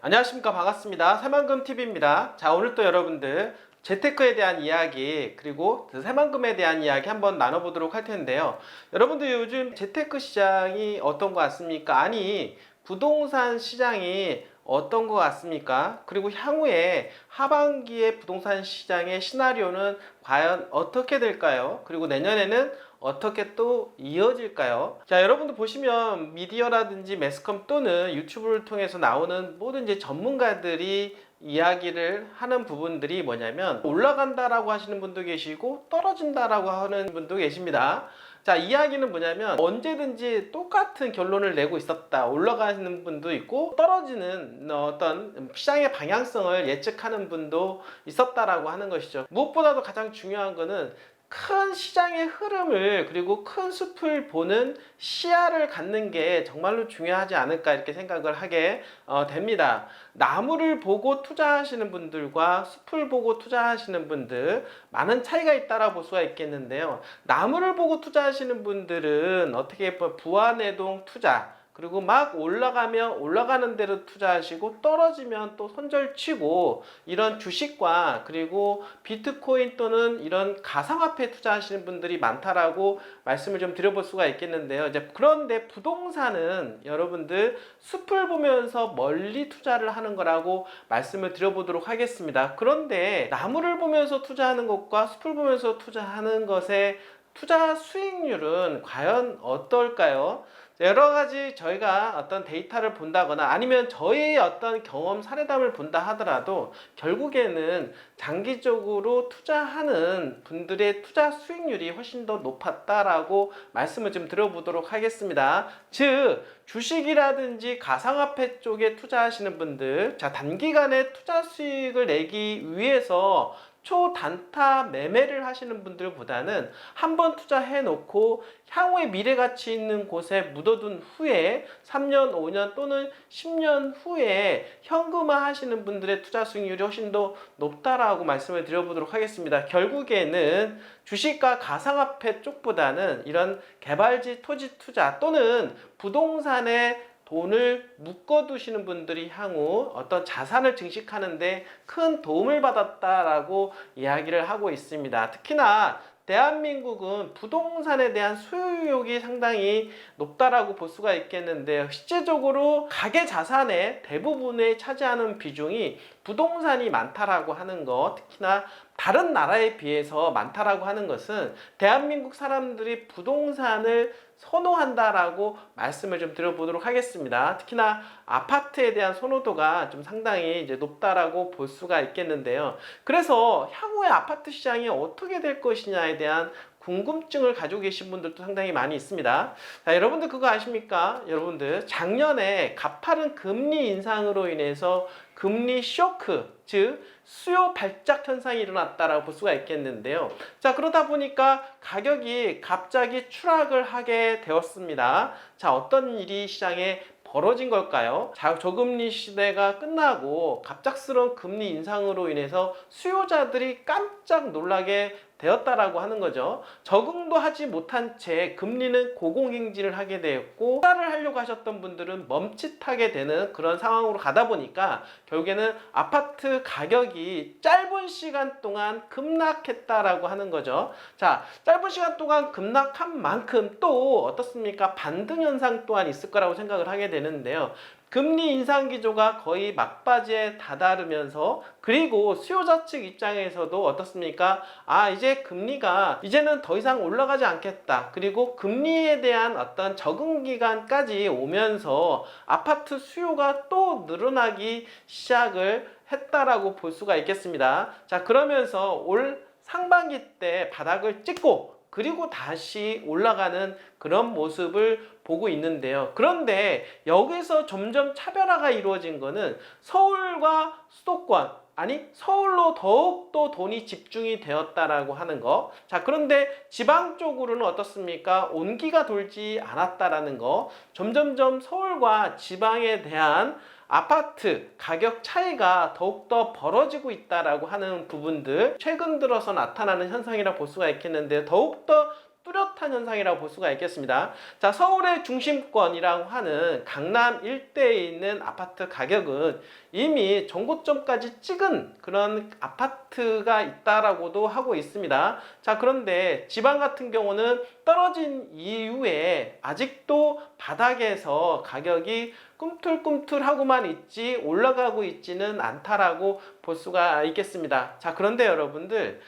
안녕하십니까. 반갑습니다. 새만금TV입니다. 자, 오늘 또 여러분들 재테크에 대한 이야기 그리고 새만금에 대한 이야기 한번 나눠보도록 할 텐데요. 여러분들 요즘 재테크 시장이 어떤 것 같습니까? 아니, 부동산 시장이 어떤 것 같습니까? 그리고 향후에 하반기의 부동산 시장의 시나리오는 과연 어떻게 될까요? 그리고 내년에는 어떻게 또 이어질까요? 자, 여러분들 보시면 미디어라든지 매스컴 또는 유튜브를 통해서 나오는 모든 이제 전문가들이 이야기를 하는 부분들이 뭐냐면 올라간다라고 하시는 분도 계시고 떨어진다라고 하는 분도 계십니다. 자, 이야기는 뭐냐면 언제든지 똑같은 결론을 내고 있었다. 올라가는 분도 있고 떨어지는 어떤 시장의 방향성을 예측하는 분도 있었다라고 하는 것이죠. 무엇보다도 가장 중요한 거는 큰 시장의 흐름을 그리고 큰 숲을 보는 시야를 갖는 게 정말로 중요하지 않을까 이렇게 생각을 하게 됩니다. 나무를 보고 투자하시는 분들과 숲을 보고 투자하시는 분들 많은 차이가 있다라 볼 수가 있겠는데요. 나무를 보고 투자하시는 분들은 어떻게 부안해동 투자 그리고 막 올라가면 올라가는 대로 투자하시고 떨어지면 또 손절치고 이런 주식과 그리고 비트코인 또는 이런 가상화폐 투자하시는 분들이 많다라고 말씀을 좀 드려볼 수가 있겠는데요. 이제 그런데 부동산은 여러분들 숲을 보면서 멀리 투자를 하는 거라고 말씀을 드려보도록 하겠습니다. 그런데 나무를 보면서 투자하는 것과 숲을 보면서 투자하는 것의 투자 수익률은 과연 어떨까요? 여러 가지 저희가 어떤 데이터를 본다거나 아니면 저희의 어떤 경험 사례담을 본다 하더라도 결국에는 장기적으로 투자하는 분들의 투자 수익률이 훨씬 더 높았다라고 말씀을 좀 들어보도록 하겠습니다. 즉 주식이라든지 가상화폐 쪽에 투자하시는 분들, 자, 단기간에 투자 수익을 내기 위해서 초단타 매매를 하시는 분들보다는 한번 투자해 놓고 향후에 미래 가치 있는 곳에 묻어둔 후에 3년, 5년 또는 10년 후에 현금화 하시는 분들의 투자 수익률이 훨씬 더 높다라고 말씀을 드려보도록 하겠습니다. 결국에는 주식과 가상화폐 쪽보다는 이런 개발지 토지 투자 또는 부동산에 돈을 묶어두시는 분들이 향후 어떤 자산을 증식하는데 큰 도움을 받았다라고 이야기를 하고 있습니다. 특히나 대한민국은 부동산에 대한 소유욕이 상당히 높다라고 볼 수가 있겠는데요. 실제적으로 가계 자산의 대부분을 차지하는 비중이 부동산이 많다라고 하는 것, 특히나 다른 나라에 비해서 많다라고 하는 것은 대한민국 사람들이 부동산을 선호한다라고 말씀을 좀 드려보도록 하겠습니다. 특히나 아파트에 대한 선호도가 좀 상당히 이제 높다라고 볼 수가 있겠는데요. 그래서 향후에 아파트 시장이 어떻게 될 것이냐에 대한 궁금증을 가지고 계신 분들도 상당히 많이 있습니다. 자, 여러분들 그거 아십니까? 여러분들 작년에 가파른 금리 인상으로 인해서 금리 쇼크, 즉 수요 발작 현상이 일어났다라고 볼 수가 있겠는데요. 자, 그러다 보니까 가격이 갑자기 추락을 하게 되었습니다. 자, 어떤 일이 시장에 벌어진 걸까요? 저금리 시대가 끝나고 갑작스러운 금리 인상으로 인해서 수요자들이 깜짝 놀라게 되었다라고 하는 거죠. 적응도 하지 못한 채 금리는 고공행진을 하게 되었고 투자를 하려고 하셨던 분들은 멈칫하게 되는 그런 상황으로 가다 보니까 결국에는 아파트 가격이 짧은 시간 동안 급락했다라고 하는 거죠. 자, 짧은 시간 동안 급락한 만큼 또 어떻습니까? 반등 현상 또한 있을 거라고 생각을 하게 되는데요. 금리 인상 기조가 거의 막바지에 다다르면서 그리고 수요자 측 입장에서도 어떻습니까? 아, 이제 금리가 이제는 더 이상 올라가지 않겠다. 그리고 금리에 대한 어떤 적응 기간까지 오면서 아파트 수요가 또 늘어나기 시작을 했다라고 볼 수가 있겠습니다. 자, 그러면서 올 상반기 때 바닥을 찍고 그리고 다시 올라가는 그런 모습을 보고 있는데요. 그런데 여기서 점점 차별화가 이루어진 거는 서울과 수도권, 아니 서울로 더욱더 돈이 집중이 되었다라고 하는 거. 자, 그런데 지방 쪽으로는 어떻습니까? 온기가 돌지 않았다라는 거. 점점점 서울과 지방에 대한 아파트 가격 차이가 더욱더 벌어지고 있다라고 하는 부분들 최근 들어서 나타나는 현상이라 볼 수가 있겠는데 더욱더 뚜렷한 현상이라고 볼 수가 있겠습니다. 자, 서울의 중심권이라고 하는 강남 일대에 있는 아파트 가격은 이미 전고점까지 찍은 그런 아파트가 있다라고도 하고 있습니다. 자, 그런데 지방 같은 경우는 떨어진 이후에 아직도 바닥에서 가격이 꿈틀꿈틀하고만 있지 올라가고 있지는 않다라고 볼 수가 있겠습니다. 자, 그런데 여러분들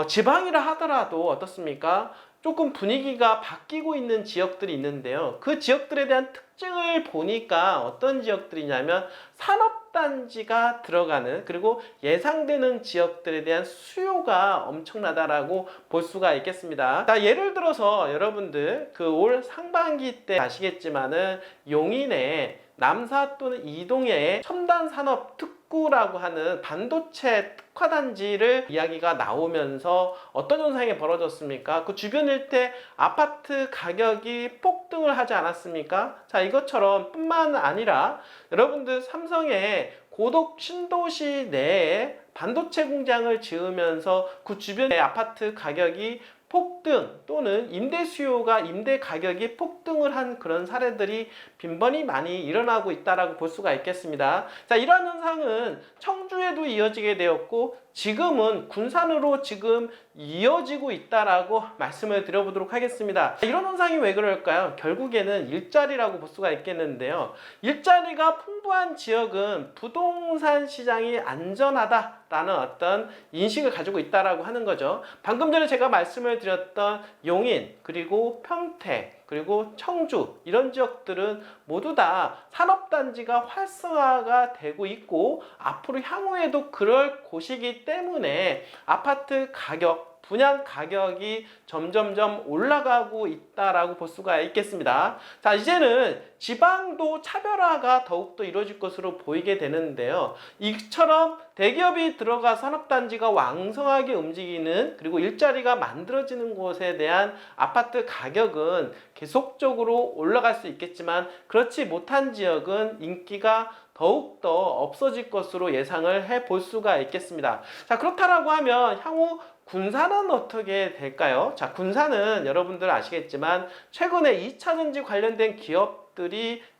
지방이라 하더라도 어떻습니까? 조금 분위기가 바뀌고 있는 지역들이 있는데요. 그 지역들에 대한 특징을 보니까 어떤 지역들이냐면 산업단지가 들어가는, 그리고 예상되는 지역들에 대한 수요가 엄청나다라고 볼 수가 있겠습니다. 자, 예를 들어서 여러분들 그 올 상반기 때 아시겠지만은 용인에 남사 또는 이동에 첨단 산업 특구라고 하는 반도체 특화단지를 이야기가 나오면서 어떤 현상이 벌어졌습니까? 그 주변 일대 아파트 가격이 폭등을 하지 않았습니까? 자, 이것처럼 뿐만 아니라 여러분들 삼성의 고덕 신도시 내에 반도체 공장을 지으면서 그 주변의 아파트 가격이 폭등 또는 임대 수요가 임대 가격이 폭등을 한 그런 사례들이 빈번히 많이 일어나고 있다라고 볼 수가 있겠습니다. 자, 이러한 현상은 청주에도 이어지게 되었고 지금은 군산으로 지금 이어지고 있다라고 말씀을 드려보도록 하겠습니다. 이런 현상이 왜 그럴까요? 결국에는 일자리라고 볼 수가 있겠는데요. 일자리가 풍부한 지역은 부동산 시장이 안전하다라는 어떤 인식을 가지고 있다라고 하는 거죠. 방금 전에 제가 말씀을 드렸던 용인, 그리고 평택, 그리고 청주, 이런 지역들은 모두 다 산업단지가 활성화가 되고 있고 앞으로 향후에도 그럴 곳이기 때문에 아파트 가격, 분양 가격이 점점점 올라가고 있다라고 볼 수가 있겠습니다. 자, 이제는 지방도 차별화가 더욱더 이루어질 것으로 보이게 되는데요. 이처럼 대기업이 들어가 산업단지가 왕성하게 움직이는, 그리고 일자리가 만들어지는 곳에 대한 아파트 가격은 계속적으로 올라갈 수 있겠지만 그렇지 못한 지역은 인기가 더욱더 없어질 것으로 예상을 해 볼 수가 있겠습니다. 자, 그렇다라고 하면 향후 군산은 어떻게 될까요? 자, 군산은 여러분들 아시겠지만 최근에 2차전지 관련된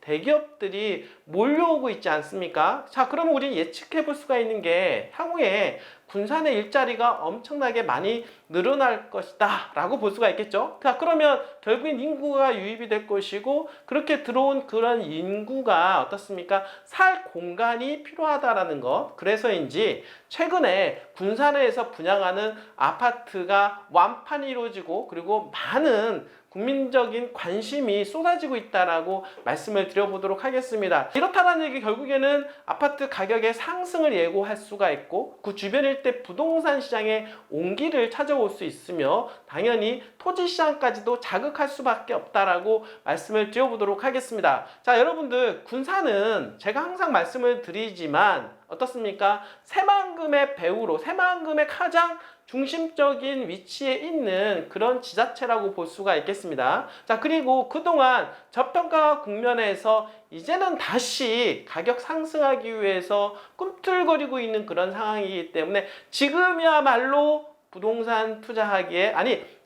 대기업들이 몰려오고 있지 않습니까? 자, 그러면 우리는 예측해 볼 수가 있는 게 향후에 군산의 일자리가 엄청나게 많이 늘어날 것이다 라고 볼 수가 있겠죠. 자, 그러면 결국엔 인구가 유입이 될 것이고, 그렇게 들어온 그런 인구가 어떻습니까? 살 공간이 필요하다라는 것. 그래서인지 최근에 군산에서 분양하는 아파트가 완판이 이루어지고, 그리고 많은 국민적인 관심이 쏟아지고 있다라고 말씀을 드려보도록 하겠습니다. 이렇다는 얘기, 결국에는 아파트 가격의 상승을 예고할 수가 있고 그 주변 일대 부동산 시장의 온기를 찾아올 수 있으며 당연히 토지 시장까지도 자극할 수밖에 없다라고 말씀을 드려보도록 하겠습니다. 자, 여러분들 군산은 제가 항상 말씀을 드리지만 어떻습니까? 새만금의 배후로, 새만금의 가장 중심적인 위치에 있는 그런 지자체라고 볼 수가 있겠습니다. 자, 그리고 그동안 저평가 국면에서 이제는 다시 가격 상승하기 위해서 꿈틀거리고 있는 그런 상황이기 때문에 지금이야말로 부동산 투자하기에,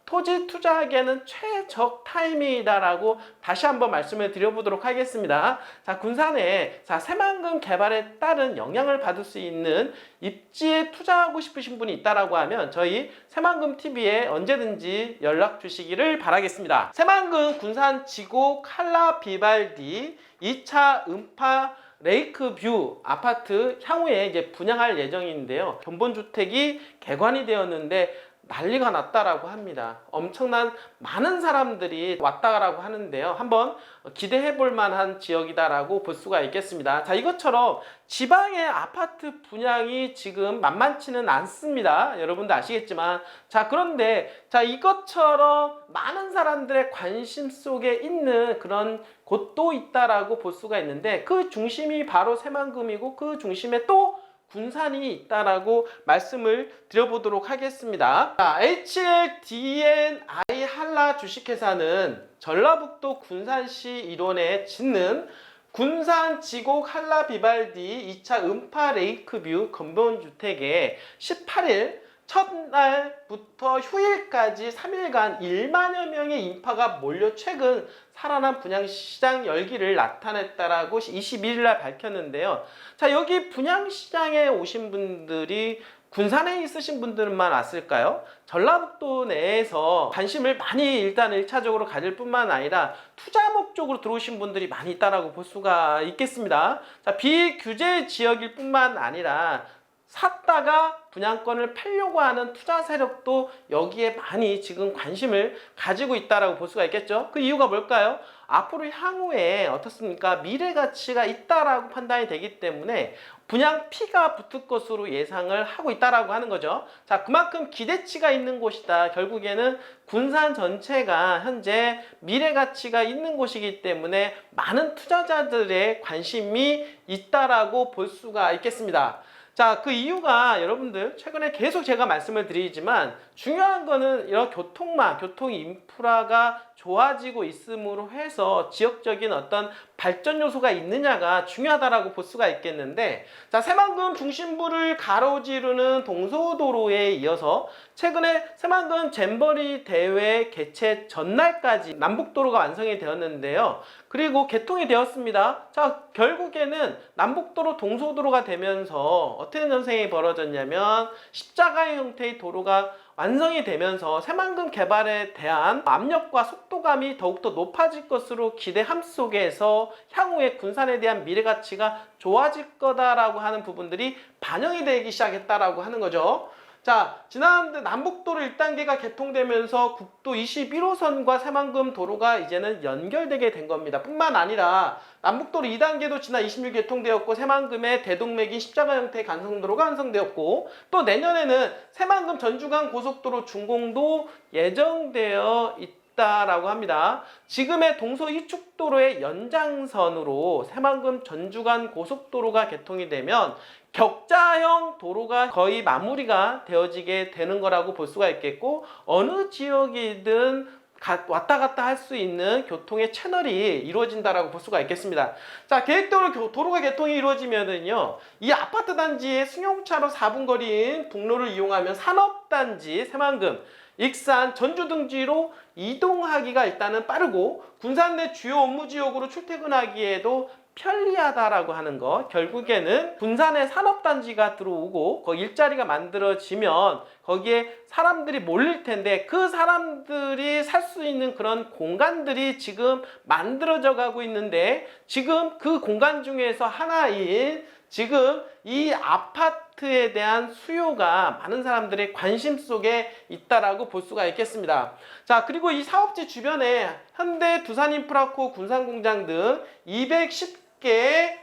토지 투자하기에는 최적 타이밍이다라고 다시 한번 말씀을 드려보도록 하겠습니다. 자, 군산에 새만금 개발에 따른 영향을 받을 수 있는 입지에 투자하고 싶으신 분이 있다라고 하면 저희 새만금 TV에 언제든지 연락 주시기를 바라겠습니다. 새만금 군산 지곡 한라 비발디 2차 음파 레이크뷰 아파트 향후에 이제 분양할 예정인데요. 견본주택이 개관이 되었는데 난리가 났다라고 합니다. 엄청난 많은 사람들이 왔다라고 하는데요. 한번 기대해 볼 만한 지역이다라고 볼 수가 있겠습니다. 자, 이것처럼 지방의 아파트 분양이 지금 만만치는 않습니다. 여러분도 아시겠지만. 자, 그런데 이것처럼 많은 사람들의 관심 속에 있는 그런 곳도 있다라고 볼 수가 있는데 그 중심이 바로 새만금이고 그 중심에 또 군산이 있다라고 말씀을 드려보도록 하겠습니다. 자, HLDNI 한라 주식회사는 전라북도 군산시 일원에 짓는 군산 지곡 한라 비발디 2차 음파 레이크뷰 근본주택에 18일 첫날부터 휴일까지 3일간 1만여 명의 인파가 몰려 최근 살아난 분양시장 열기를 나타냈다라고 21일 날 밝혔는데요. 자, 여기 분양시장에 오신 분들이 군산에 있으신 분들만 왔을까요? 전라북도 내에서 관심을 많이 일단 1차적으로 가질 뿐만 아니라 투자 목적으로 들어오신 분들이 많이 있다라고 볼 수가 있겠습니다. 자, 비규제 지역일 뿐만 아니라 샀다가 분양권을 팔려고 하는 투자 세력도 여기에 많이 지금 관심을 가지고 있다라고 볼 수가 있겠죠. 그 이유가 뭘까요? 앞으로 향후에 어떻습니까? 미래 가치가 있다라고 판단이 되기 때문에 분양 피가 붙을 것으로 예상을 하고 있다라고 하는 거죠. 자, 그만큼 기대치가 있는 곳이다. 결국에는 군산 전체가 현재 미래 가치가 있는 곳이기 때문에 많은 투자자들의 관심이 있다라고 볼 수가 있겠습니다. 자, 그 이유가 여러분들 최근에 계속 제가 말씀을 드리지만 중요한 거는 이런 교통망, 교통 인프라가 좋아지고 있음으로 해서 지역적인 어떤 발전 요소가 있느냐가 중요하다라고 볼 수가 있겠는데, 자, 새만금 중심부를 가로지르는 동서도로에 이어서 최근에 새만금 잼버리 대회 개최 전날까지 남북도로가 완성이 되었는데요. 그리고 개통이 되었습니다. 자, 결국에는 남북도로 동서도로가 되면서 어떤 현상이 벌어졌냐면 십자가 형태의 도로가 완성이 되면서 새만금 개발에 대한 압력과 속도감이 더욱더 높아질 것으로 기대함 속에서 향후에 군산에 대한 미래 가치가 좋아질 거다라고 하는 부분들이 반영이 되기 시작했다라고 하는 거죠. 자, 지난 남북도로 1단계가 개통되면서 국도 21호선과 새만금 도로가 이제는 연결되게 된 겁니다. 뿐만 아니라 남북도로 2단계도 지난 26일 개통되었고, 새만금의 대동맥인 십자가 형태의 간선도로가 완성되었고, 또 내년에는 새만금 전주간 고속도로 준공도 예정되어 있다라고 합니다. 지금의 동서 이축도로의 연장선으로 새만금 전주간 고속도로가 개통이 되면 격자형 도로가 거의 마무리가 되어지게 되는 거라고 볼 수가 있겠고, 어느 지역이든 왔다 갔다 할 수 있는 교통의 채널이 이루어진다라고 볼 수가 있겠습니다. 자, 계획대로 도로가 개통이 이루어지면은요, 이 아파트 단지의 승용차로 4분 거리인 북로를 이용하면 산업단지 새만금, 익산, 전주 등지로 이동하기가 일단은 빠르고 군산 내 주요 업무 지역으로 출퇴근하기에도 편리하다라고 하는 거, 결국에는 군산에 산업단지가 들어오고 거기 일자리가 만들어지면 거기에 사람들이 몰릴 텐데, 그 사람들이 살 수 있는 그런 공간들이 지금 만들어져 가고 있는데, 지금 그 공간 중에서 하나인 지금 이 아파트에 대한 수요가 많은 사람들의 관심 속에 있다라고 볼 수가 있겠습니다. 자, 그리고 이 사업지 주변에 현대, 두산인프라코, 군산공장 등 210개의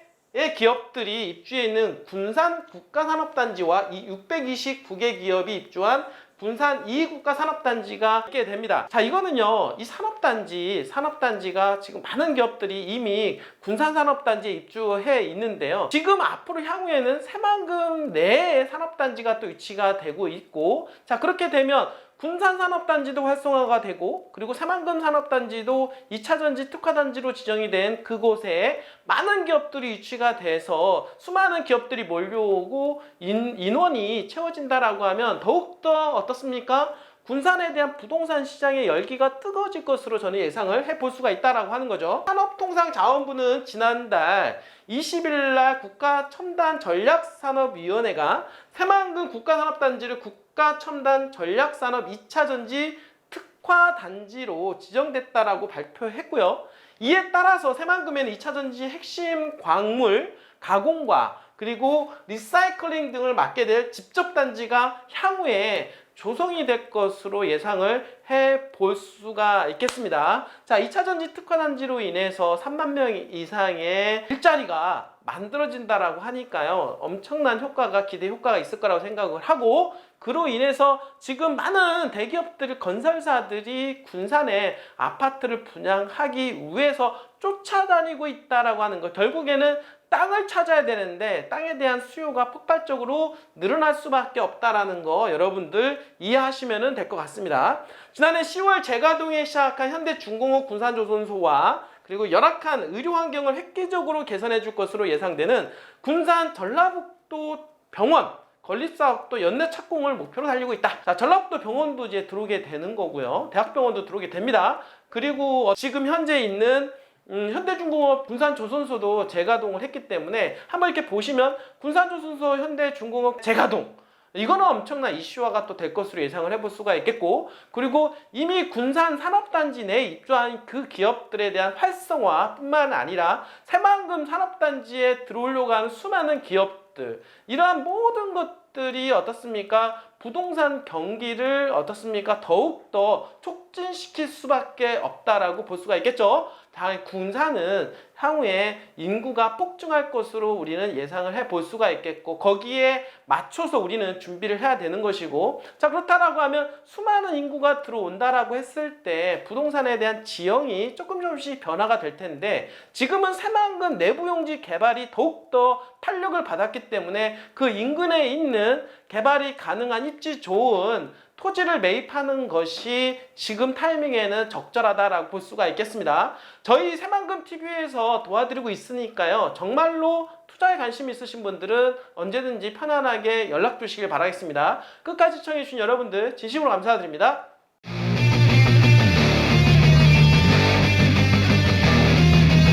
기업들이 입주해 있는 군산 국가산업단지와 이 629개 기업이 입주한 군산 2국가산업단지가 있게 됩니다. 자, 이거는요, 이 산업단지가 지금 많은 기업들이 이미 군산산업단지에 입주해 있는데요. 지금 앞으로 향후에는 새만금 내에 산업단지가 또 위치가 되고 있고, 자, 그렇게 되면 군산산업단지도 활성화가 되고, 그리고 새만금 산업단지도 2차전지 특화단지로 지정이 된 그곳에 많은 기업들이 유치가 돼서 수많은 기업들이 몰려오고 인원이 채워진다라고 하면 더욱더 어떻습니까? 군산에 대한 부동산 시장의 열기가 뜨거워질 것으로 저는 예상을 해볼 수가 있다라고 하는 거죠. 산업통상자원부는 지난달 20일 날 국가첨단전략산업위원회가 새만금 국가산업단지를 국가첨단전략산업 2차전지 특화단지로 지정됐다라고 발표했고요. 이에 따라서 새만금에는 2차전지 핵심 광물 가공과 그리고 리사이클링 등을 맡게 될 집접단지가 향후에 조성이 될 것으로 예상을 해볼 수가 있겠습니다. 자, 2차전지 특화단지로 인해서 3만 명 이상의 일자리가 만들어진다라고 하니까요, 엄청난 효과가, 기대 효과가 있을 거라고 생각을 하고, 그로 인해서 지금 많은 대기업들, 건설사들이 군산에 아파트를 분양하기 위해서 쫓아다니고 있다라고 하는 거, 결국에는 땅을 찾아야 되는데 땅에 대한 수요가 폭발적으로 늘어날 수밖에 없다라는 거 여러분들 이해하시면 될 것 같습니다. 지난해 10월 재가동에 시작한 현대중공업 군산조선소와 그리고 열악한 의료 환경을 획기적으로 개선해 줄 것으로 예상되는 군산 전라북도 병원 건립사업도 연내 착공을 목표로 달리고 있다. 자, 전라북도 병원도 이제 들어오게 되는 거고요. 대학병원도 들어오게 됩니다. 그리고 지금 현재 있는 현대중공업 군산조선소도 재가동을 했기 때문에 한번 이렇게 보시면 군산조선소 현대중공업 재가동, 이거는 엄청난 이슈화가 또 될 것으로 예상을 해볼 수가 있겠고, 그리고 이미 군산 산업단지 내에 입주한 그 기업들에 대한 활성화뿐만 아니라 새만금 산업단지에 들어오려고 하는 수많은 기업들, 이러한 모든 것들이 어떻습니까? 부동산 경기를 어떻습니까? 더욱더 촉진시킬 수밖에 없다라고 볼 수가 있겠죠. 다음 군산은 향후에 인구가 폭증할 것으로 우리는 예상을 해볼 수가 있겠고, 거기에 맞춰서 우리는 준비를 해야 되는 것이고, 자, 그렇다라고 하면 수많은 인구가 들어온다라고 했을 때 부동산에 대한 지형이 조금씩 변화가 될 텐데, 지금은 새만금 내부용지 개발이 더욱더 탄력을 받았기 때문에 그 인근에 있는 개발이 가능한 입지 좋은 토지를 매입하는 것이 지금 타이밍에는 적절하다라고 볼 수가 있겠습니다. 저희 새만금 TV에서 도와드리고 있으니까요. 정말로 투자에 관심 있으신 분들은 언제든지 편안하게 연락 주시길 바라겠습니다. 끝까지 시청해주신 여러분들 진심으로 감사드립니다.